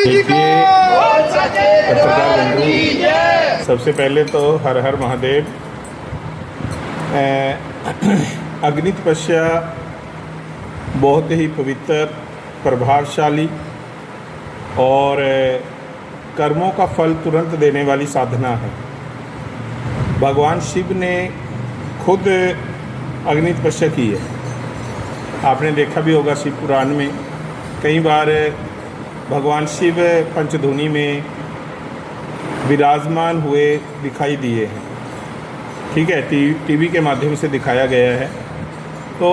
देखिए पत्रकार बंधु, सबसे पहले तो हर हर महादेव। अग्नि तपस्या बहुत ही पवित्र, प्रभावशाली और कर्मों का फल तुरंत देने वाली साधना है। भगवान शिव ने खुद अग्नि तपस्या की है। आपने देखा भी होगा शिव पुराण में कई बार भगवान शिव पंचधुनी में विराजमान हुए दिखाई दिए हैं। ठीक है, टीवी के माध्यम से दिखाया गया है। तो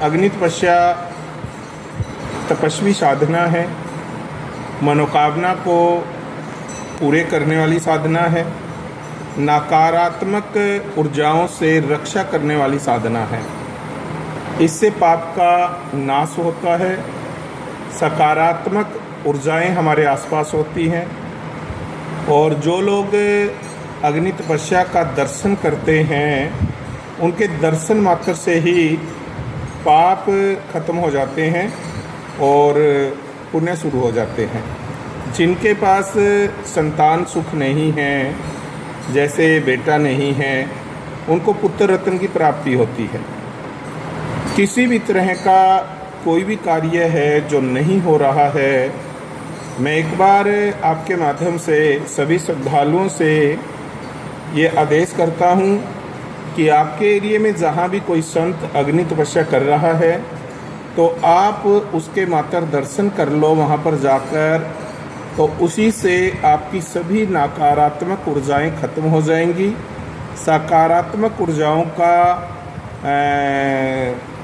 अग्नि तपस्या तपस्वी साधना है, मनोकामना को पूरे करने वाली साधना है, नकारात्मक ऊर्जाओं से रक्षा करने वाली साधना है। इससे पाप का नाश होता है, सकारात्मक ऊर्जाएं हमारे आसपास होती हैं। और जो लोग अग्नि तपस्या का दर्शन करते हैं, उनके दर्शन मात्र से ही पाप खत्म हो जाते हैं और पुण्य शुरू हो जाते हैं। जिनके पास संतान सुख नहीं है, जैसे बेटा नहीं है, उनको पुत्र रत्न की प्राप्ति होती है। किसी भी तरह का कोई भी कार्य है जो नहीं हो रहा है, मैं एक बार आपके माध्यम से सभी श्रद्धालुओं से ये आदेश करता हूँ कि आपके एरिया में जहाँ भी कोई संत अग्नि तपस्या कर रहा है, तो आप उसके मात्र दर्शन कर लो वहाँ पर जाकर। तो उसी से आपकी सभी नकारात्मक ऊर्जाएं खत्म हो जाएंगी, सकारात्मक ऊर्जाओं का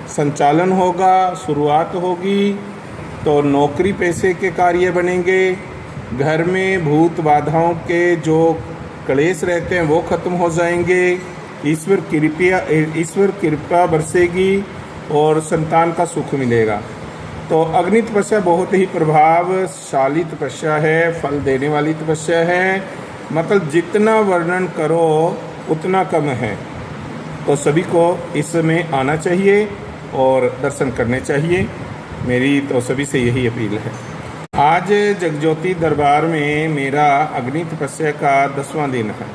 संचालन होगा, शुरुआत होगी। तो नौकरी पैसे के कार्य बनेंगे, घर में भूत बाधाओं के जो क्लेश रहते हैं वो खत्म हो जाएंगे, ईश्वर कृपा बरसेगी और संतान का सुख मिलेगा। तो अग्नि तपस्या बहुत ही प्रभावशाली तपस्या है, फल देने वाली तपस्या है। मतलब जितना वर्णन करो उतना कम है। तो सभी को इसमें आना चाहिए और दर्शन करने चाहिए। मेरी तो सभी से यही अपील है। आज जगज्योति दरबार में मेरा अग्नि तपस्या का 10वां दिन है।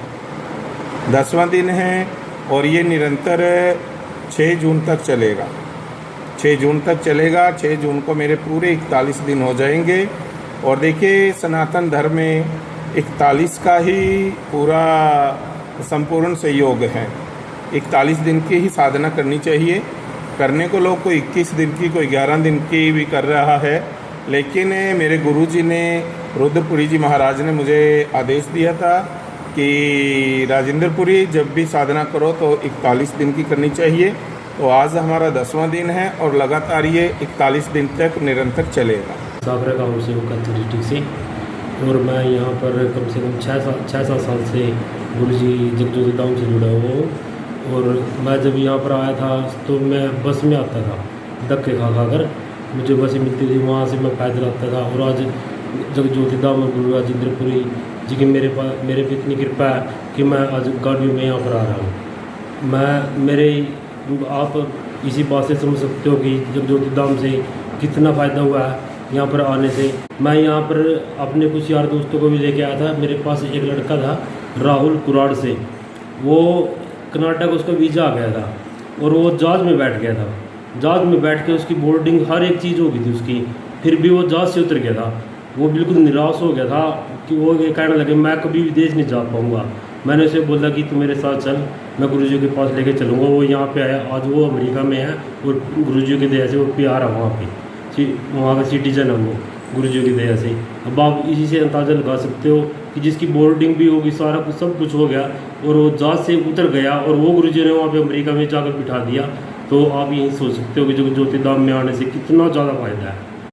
10वां दिन है और ये निरंतर 6 जून तक चलेगा। 6 जून तक चलेगा। 6 जून को मेरे पूरे 41 दिन हो जाएंगे। और देखिए, सनातन धर्म में 41 का ही पूरा संपूर्ण सहयोग है। 41 दिन की ही साधना करनी चाहिए। करने को लोग कोई 21 दिन की, कोई 11 दिन की भी कर रहा है, लेकिन मेरे गुरुजी ने, रुद्रपुरी जी महाराज ने मुझे आदेश दिया था कि राजेंद्रपुरी जब भी साधना करो तो 41 दिन की करनी चाहिए। तो आज हमारा 10वां दिन है और लगातार ये 41 दिन तक निरंतर चलेगा। साबरा गाँव से डिस्ट्रिक्ट से, और मैं यहाँ पर कम से कम 6-7 साल से गुरुजी जगज्योति धाम से जुड़ा हुआ हूँ। और मैं जब यहाँ पर आया था तो मैं बस में आता था, धक्के खा कर मुझे बसें मिलती थी, वहाँ से मैं पैदल आता था। और आज जगज्योति धाम और गुरु राजेंद्रपुरी जी की मेरे पे इतनी कृपा है कि मैं आज गाड़ी में यहाँ पर आ रहा हूँ। आप इसी बात से समझ सकते हो कि जगज्योति धाम से कितना फ़ायदा हुआ है यहाँ पर आने से। मैं यहाँ पर अपने कुछ यार दोस्तों को भी लेके आया था। मेरे पास एक लड़का था राहुल कुराड़ से, वो कर्नाटक उसका वीज़ा आ गया था और वो जहाज़ में बैठ गया था। जहाज़ में बैठ के उसकी बोर्डिंग हर एक चीज़ हो गई थी उसकी, फिर भी वो जहाज़ से उतर गया था। वो बिल्कुल निराश हो गया था कि वो ये कहने लगे मैं कभी विदेश नहीं जा पाऊँगा। मैंने उसे बोला कि तू मेरे साथ चल, मैं गुरुजी के पास लेके चलूँगा। वो यहाँ पे आया, आज वो अमेरिका में है और गुरुजी की दया से वो PR है वहाँ पे, वहाँ का सिटीजन है वो, गुरुजी की दया से। अब आप इसी से अंदाज़ा लगा सकते हो कि जिसकी बोर्डिंग भी होगी, सारा कुछ सब कुछ हो गया और वो जहाज़ से उतर गया और वो गुरुजी ने वहाँ पे अमेरिका में जाकर बिठा दिया। तो आप यही सोच सकते हो कि जगज्योति धाम में आने से कितना ज़्यादा फ़ायदा है।